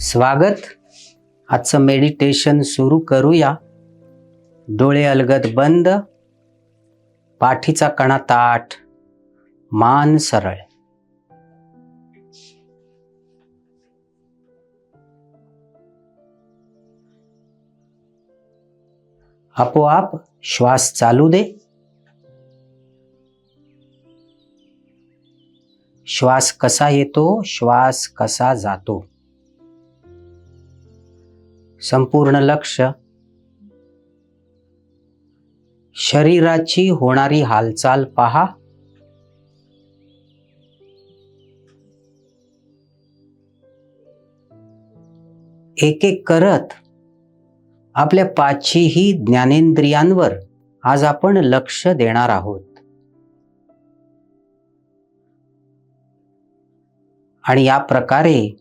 स्वागत. आजचं मेडिटेशन सुरू करूया. डोळे अलगद बंद, पाठीचा कणा ताठ, मान सरळ. आपोआप श्वास चालू दे. श्वास कसा येतो, श्वास कसा जातो. संपूर्ण लक्ष शरीराची होणारी हालचाल पहा. एक एक करत आपल्या पाचही ज्ञानेंद्रियांवर आज आपण लक्ष देणार आहोत. आणि या प्रकारे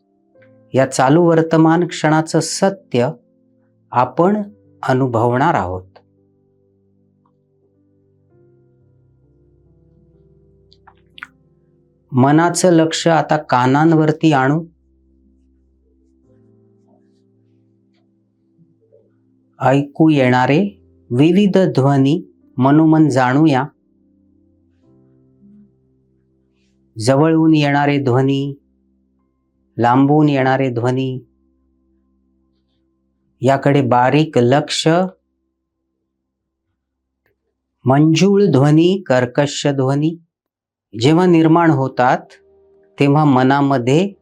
या चालू वर्तमान क्षणाचं सत्य आपण अनुभवणार आहोत. मनाचं लक्ष आता कानांवरती आणू. ऐकू येणारे विविध ध्वनी मनोमन जाणूया. जवळून येणारे ध्वनी, लांबून येणारे ध्वनी, याकडे बारीक लक्ष. मंजूळ ध्वनी, कर्कश ध्वनी जेव्हा निर्माण होतात तेव्हा मनामध्ये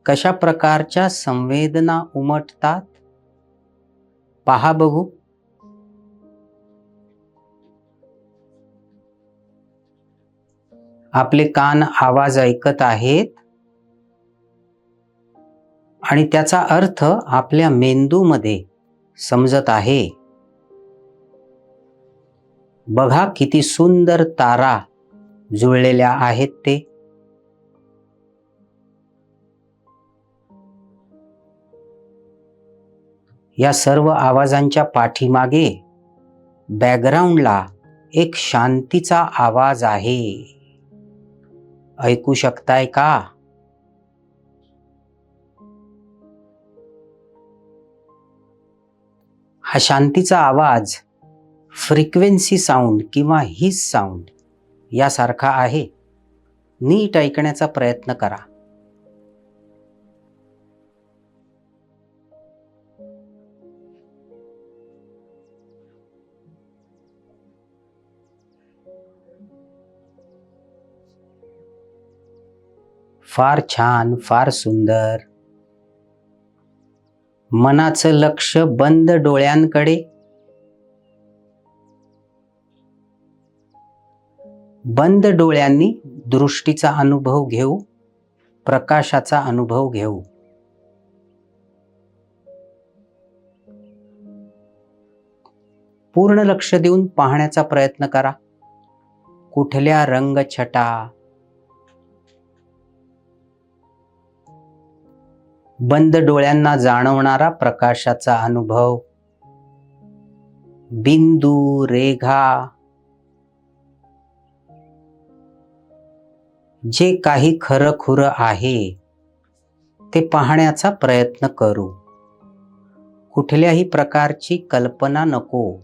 कशा प्रकारच्या संवेदना उमटतात पहा बघू. आपले कान आवाज ऐकत आहेत आणि त्याचा अर्थ आपल्या मेंदूमध्ये समजत आहे. बघा किती सुंदर तारा जुळलेल्या आहेत ते. या सर्व आवाजांच्या पाठीमागे बॅकग्राऊंडला एक शांतीचा आवाज आहे. ऐकू शकताय का? हा शांतीचा आवाज फ्रिक्वेन्सी साऊंड किंवा हिस साऊंड यासारखा आहे. नीट ऐकण्याचा प्रयत्न करा. फार छान, फार सुंदर. मनाचं लक्ष बंद डोळ्यांकडे. बंद डोळ्यांनी दृष्टीचा अनुभव घेऊ, प्रकाशाचा अनुभव घेऊ. पूर्ण लक्ष देऊन पाहण्याचा प्रयत्न करा. कुठल्या रंगछटा, बंद डोळ्यांना जाणवणारा प्रकाशाचा अनुभव, बिंदू, रेघा, जे काही खरंखुरं आहे ते पाहण्याचा प्रयत्न करू. कुठल्याही प्रकारची कल्पना नको.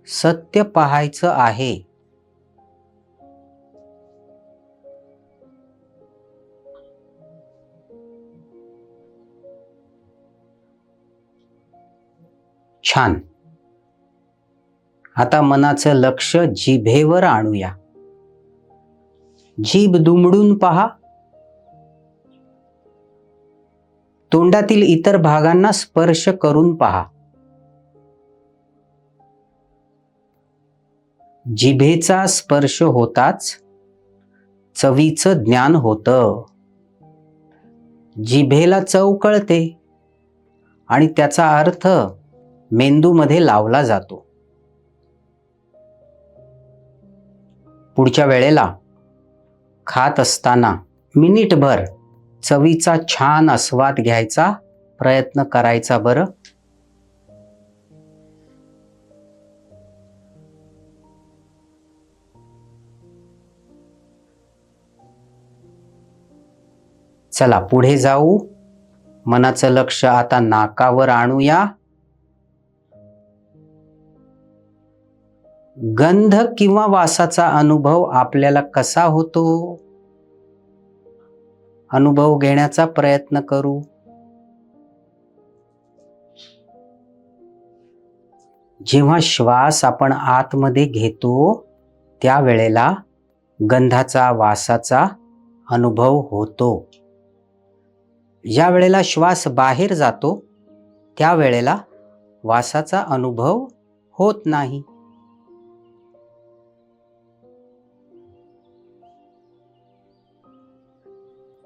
सत्य पाहायचं आहे. छान. आता मनाचं लक्ष जिभेवर आणूया. जीभ दुमडून पहा. तोंडातील इतर भागांना स्पर्श करून पहा. जिभेचा स्पर्श होताच चवीचं ज्ञान होतं. जिभेला चव कळते आणि त्याचा अर्थ मेंदूमध्ये लावला जातो. पुढच्या वेळेला खात असताना मिनिटभर चवीचा छान आस्वाद घ्यायचा प्रयत्न करायचा बरं. चला पुढे जाऊ. मनाचं लक्ष आता नाकावर आणूया. गंध किंवा वासाचा अनुभव आपल्याला कसा होतो? अनुभव घेण्याचा प्रयत्न करू. जेव्हा श्वास आपण आतमध्ये घेतो त्यावेळेला गंधाचा वासाचा अनुभव होतो. ज्या वेळेला श्वास बाहेर जातो त्यावेळेला वासाचा अनुभव होत नाही.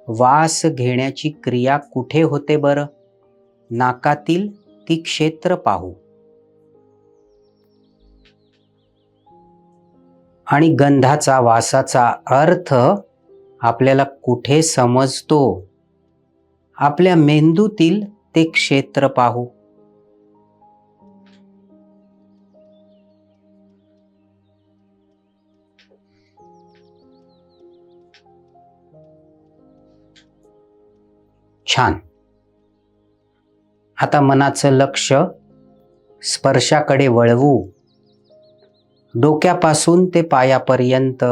वास घेण्याची क्रिया कुठे होते बरं? नाकातील ती क्षेत्र पाहू. आणि गंधाचा वासाचा अर्थ आपल्याला कुठे समजतो? आपल्या मेंदूतील ते क्षेत्र पाहू. छान. आता मनाचं लक्ष स्पर्शाकडे वळवू. डोक्यापासून ते पायापर्यंत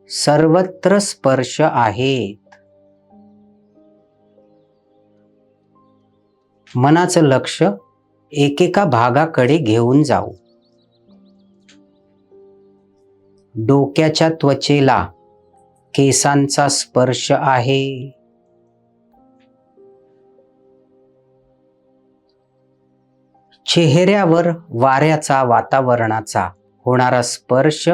सर्वत्र स्पर्श आहेत. मनाचं लक्ष एकेका भागाकडे घेऊन जाऊ. डोक्याच्या त्वचेला केसांचा स्पर्श आहे. चेहऱ्यावर वाऱ्याचा, वातावरणाचा होणारा स्पर्श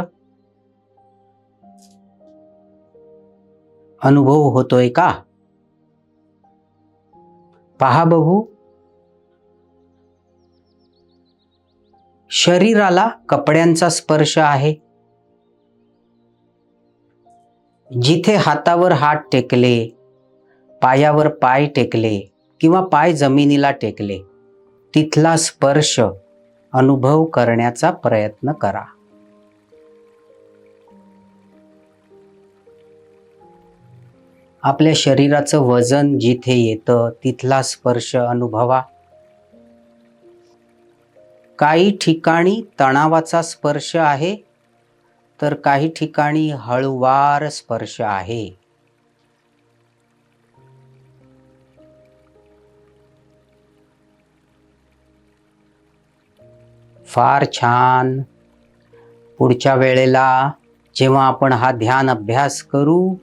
अनुभव होतोय का? पहा बघू. शरीराला कपड्यांचा स्पर्श आहे. जिथे हातावर हात टेकले, पायावर पाय टेकले किंवा पाय जमिनीला टेकले तिथला स्पर्श अनुभव करण्याचा प्रयत्न करा. आपल्या शरीराचं वजन जिथे येतं तिथला स्पर्श अनुभवा. काही ठिकाणी तणावाचा स्पर्श आहे तर काही ठिकाणी हळूवार स्पर्श आहे. फार छान. पुढच्या वेळेला जेव्हा आपण हा ध्यान अभ्यास करू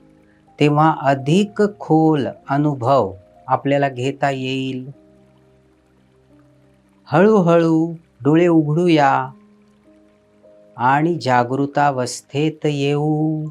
तेव्हा अधिक खोल अनुभव आपल्याला घेता येईल. हळूहळू डोळे उघडूया आणि जागृतावस्थेत येऊ.